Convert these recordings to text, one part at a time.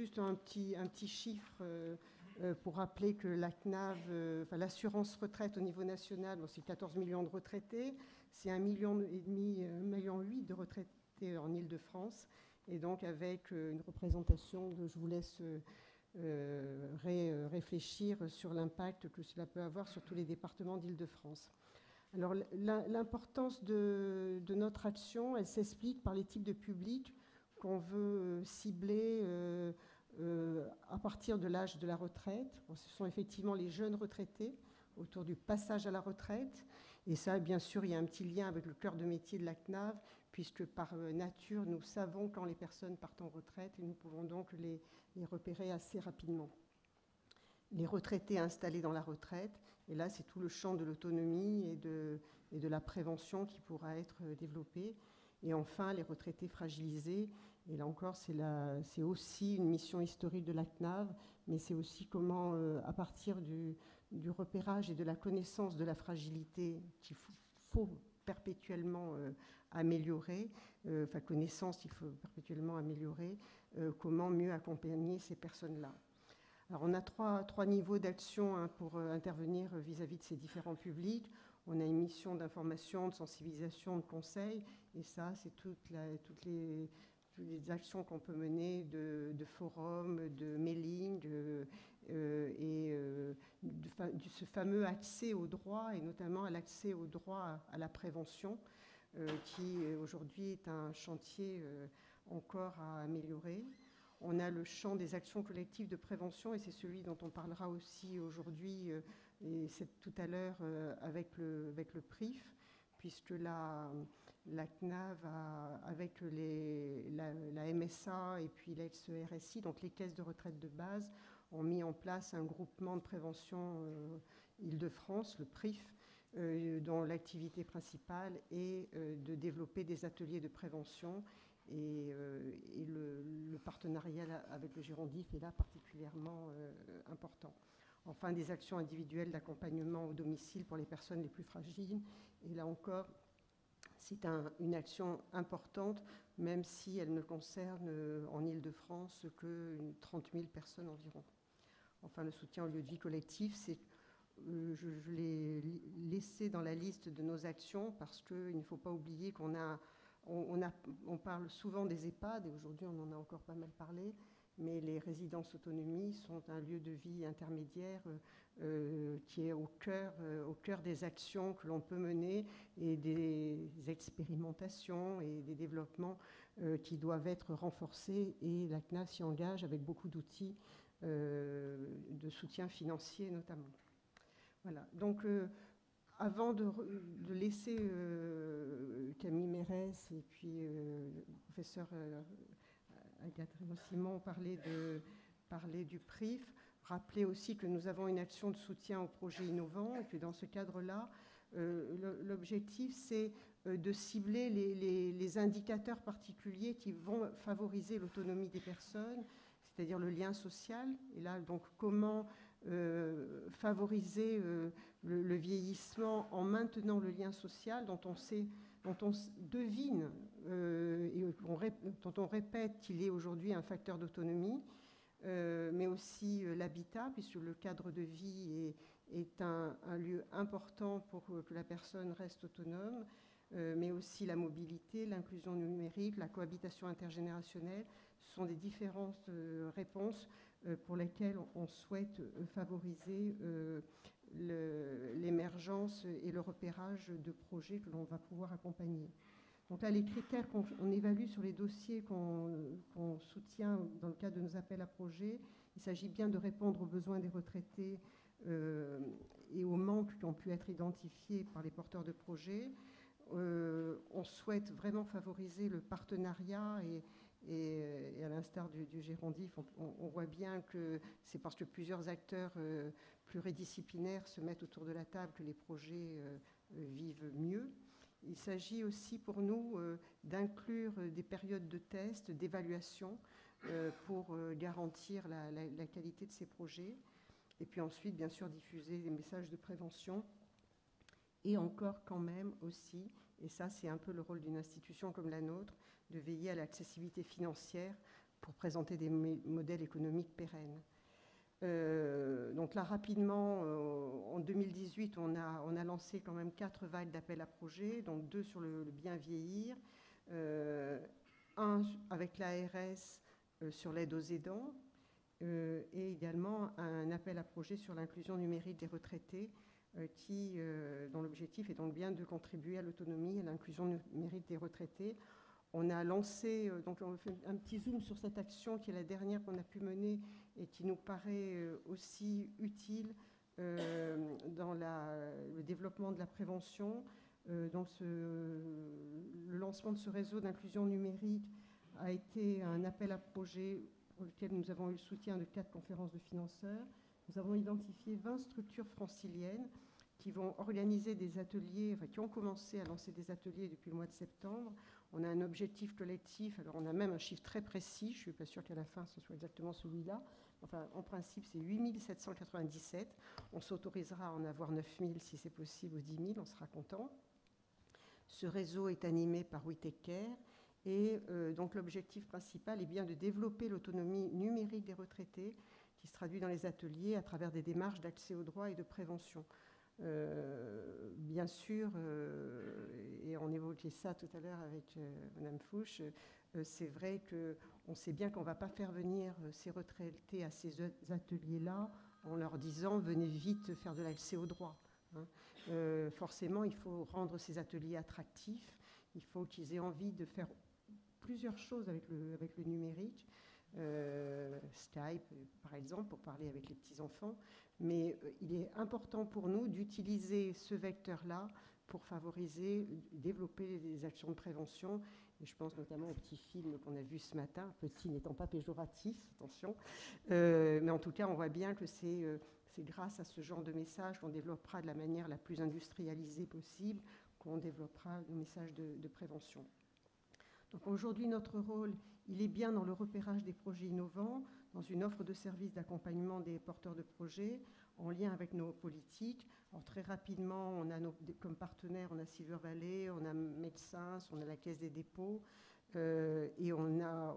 juste un petit chiffre pour rappeler que la CNAV, l'assurance retraite au niveau national, bon, c'est 14 millions de retraités, c'est 1,5 million, 1,8 million de retraités en Île-de-France, et donc avec une représentation, je vous laisse réfléchir sur l'impact que cela peut avoir sur tous les départements d'Île-de-France. Alors l'importance de notre action, elle s'explique par les types de publics qu'on veut cibler à partir de l'âge de la retraite. Bon, ce sont effectivement les jeunes retraités autour du passage à la retraite. Et ça, bien sûr, il y a un petit lien avec le cœur de métier de la CNAV, puisque par nature, nous savons quand les personnes partent en retraite et nous pouvons donc les repérer assez rapidement. Les retraités installés dans la retraite, et là, c'est tout le champ de l'autonomie et de la prévention qui pourra être développé. Et enfin, les retraités fragilisés, et là encore, c'est aussi une mission historique de la CNAV, mais c'est aussi comment, à partir du repérage et de la connaissance de la fragilité qu'il faut perpétuellement améliorer, connaissance qu'il faut perpétuellement améliorer, comment mieux accompagner ces personnes-là. Alors, on a trois niveaux d'action pour intervenir vis-à-vis de ces différents publics. On a une mission d'information, de sensibilisation, de conseil, et ça, c'est toutes les actions qu'on peut mener de forums, de mailing, de ce fameux accès au droit, et notamment à l'accès au droit à la prévention, qui aujourd'hui est un chantier encore à améliorer. On a le champ des actions collectives de prévention, et c'est celui dont on parlera aussi aujourd'hui, et c'est tout à l'heure avec le PRIF, puisque la CNAV, avec la MSA et puis l'ex-RSI, donc les caisses de retraite de base, ont mis en place un groupement de prévention Île-de-France, le PRIF, dont l'activité principale est de développer des ateliers de prévention. Et le partenariat avec le Gérondif est là particulièrement important. Enfin, des actions individuelles d'accompagnement au domicile pour les personnes les plus fragiles. Et là encore, c'est une action importante, même si elle ne concerne en Île-de-France que 30 000 personnes environ. Enfin, le soutien au lieu de vie collectif, je l'ai laissé dans la liste de nos actions parce qu'il ne faut pas oublier on parle souvent des EHPAD, et aujourd'hui on en a encore pas mal parlé, mais les résidences autonomie sont un lieu de vie intermédiaire qui est au cœur des actions que l'on peut mener et des expérimentations et des développements qui doivent être renforcés, et la CNAV s'y engage avec beaucoup d'outils de soutien financier notamment. Voilà, donc avant de laisser Camille Mérès et puis le professeur Agathe Simon parler du PRIF, rappeler aussi que nous avons une action de soutien aux projets innovants, et que dans ce cadre-là, l'objectif, c'est de cibler les indicateurs particuliers qui vont favoriser l'autonomie des personnes, c'est-à-dire le lien social. Et là, donc, comment favoriser le vieillissement en maintenant le lien social dont on devine et dont on répète qu'il est aujourd'hui un facteur d'autonomie, mais aussi l'habitat, puisque le cadre de vie est un lieu important pour que la personne reste autonome, mais aussi la mobilité, l'inclusion numérique, la cohabitation intergénérationnelle. Ce sont des différentes réponses pour lesquelles on souhaite favoriser l'émergence et le repérage de projets que l'on va pouvoir accompagner. Donc là, les critères qu'on évalue sur les dossiers qu'on soutient dans le cadre de nos appels à projets, il s'agit bien de répondre aux besoins des retraités et aux manques qui ont pu être identifiés par les porteurs de projets. On souhaite vraiment favoriser le partenariat et à l'instar du Gérondif, on voit bien que c'est parce que plusieurs acteurs pluridisciplinaires se mettent autour de la table que les projets vivent mieux. Il s'agit aussi pour nous d'inclure des périodes de tests, d'évaluation pour garantir la qualité de ces projets. Et puis ensuite, bien sûr, diffuser des messages de prévention. Et encore quand même aussi, et ça c'est un peu le rôle d'une institution comme la nôtre, de veiller à l'accessibilité financière pour présenter des modèles économiques pérennes. Donc là, rapidement, en 2018, on a lancé quand même 4 vagues d'appels à projets, donc 2 sur le bien vieillir, un avec l'ARS sur l'aide aux aidants, et également un appel à projet sur l'inclusion numérique des retraités, dont l'objectif est donc bien de contribuer à l'autonomie et à l'inclusion numérique des retraités. On a lancé, donc on fait un petit zoom sur cette action qui est la dernière qu'on a pu mener et qui nous paraît aussi utile dans le développement de la prévention. Donc le lancement de ce réseau d'inclusion numérique a été un appel à projet pour lequel nous avons eu le soutien de 4 conférences de financeurs. Nous avons identifié 20 structures franciliennes qui vont organiser des ateliers, qui ont commencé à lancer des ateliers depuis le mois de septembre. On a un objectif collectif, alors on a même un chiffre très précis, je ne suis pas sûre qu'à la fin ce soit exactement celui-là. Enfin, en principe, c'est 8 797. On s'autorisera à en avoir 9 000 si c'est possible, ou 10 000, on sera content. Ce réseau est animé par We Take Care. Et donc l'objectif principal est bien de développer l'autonomie numérique des retraités, qui se traduit dans les ateliers à travers des démarches d'accès aux droits et de prévention. Bien sûr, et on évoquait ça tout à l'heure avec Madame Fouche, c'est vrai qu'on sait bien qu'on ne va pas faire venir ces retraités à ces ateliers-là en leur disant « venez vite faire de l'accès aux droits ». Forcément, il faut rendre ces ateliers attractifs, il faut qu'ils aient envie de faire plusieurs choses avec le numérique. Skype, par exemple, pour parler avec les petits-enfants. Mais il est important pour nous d'utiliser ce vecteur-là pour favoriser, développer des actions de prévention. Et je pense notamment au petit film qu'on a vu ce matin, petit n'étant pas péjoratif, attention. Mais en tout cas, on voit bien que c'est grâce à ce genre de message qu'on développera de la manière la plus industrialisée possible, qu'on développera le message de prévention. Donc aujourd'hui, notre rôle, il est bien dans le repérage des projets innovants, dans une offre de services d'accompagnement des porteurs de projets, en lien avec nos politiques. Alors très rapidement, on a comme partenaires, on a Silver Valley, on a Médecins, on a la Caisse des dépôts, et on a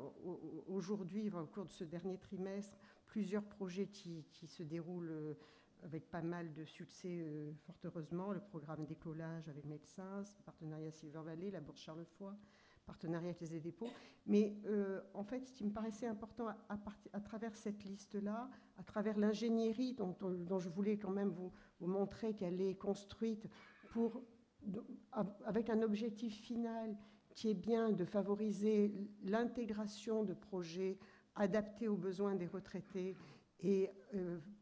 aujourd'hui, au cours de ce dernier trimestre, plusieurs projets qui se déroulent avec pas mal de succès, fort heureusement. Le programme d'écolage avec Médecins, le partenariat Silver Valley, la Bourse Charlefoix, partenariat avec les dépôts. Mais en fait, ce qui me paraissait important à travers cette liste-là, à travers l'ingénierie dont je voulais quand même vous montrer qu'elle est construite avec un objectif final qui est bien de favoriser l'intégration de projets adaptés aux besoins des retraités et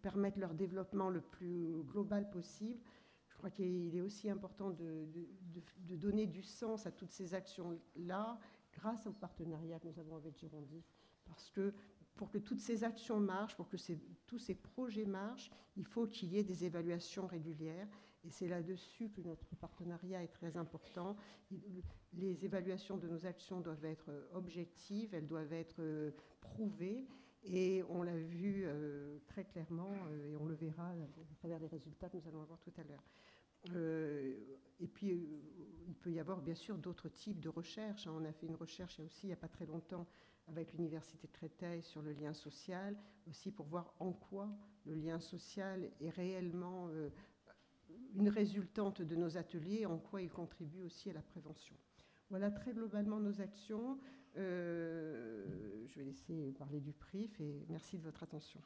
permettre leur développement le plus global possible. Je crois qu'il est aussi important de donner du sens à toutes ces actions-là grâce au partenariat que nous avons avec Girondif. Parce que pour que toutes ces actions marchent, pour que tous ces projets marchent, il faut qu'il y ait des évaluations régulières. Et c'est là-dessus que notre partenariat est très important. Les évaluations de nos actions doivent être objectives, elles doivent être prouvées. Et on l'a vu très clairement, et on le verra à travers les résultats que nous allons avoir tout à l'heure. Et puis, il peut y avoir bien sûr d'autres types de recherches. On a fait une recherche aussi il n'y a pas très longtemps avec l'Université de Créteil sur le lien social, aussi pour voir en quoi le lien social est réellement une résultante de nos ateliers, en quoi il contribue aussi à la prévention. Voilà très globalement nos actions. Je vais laisser parler du PRIF et merci de votre attention.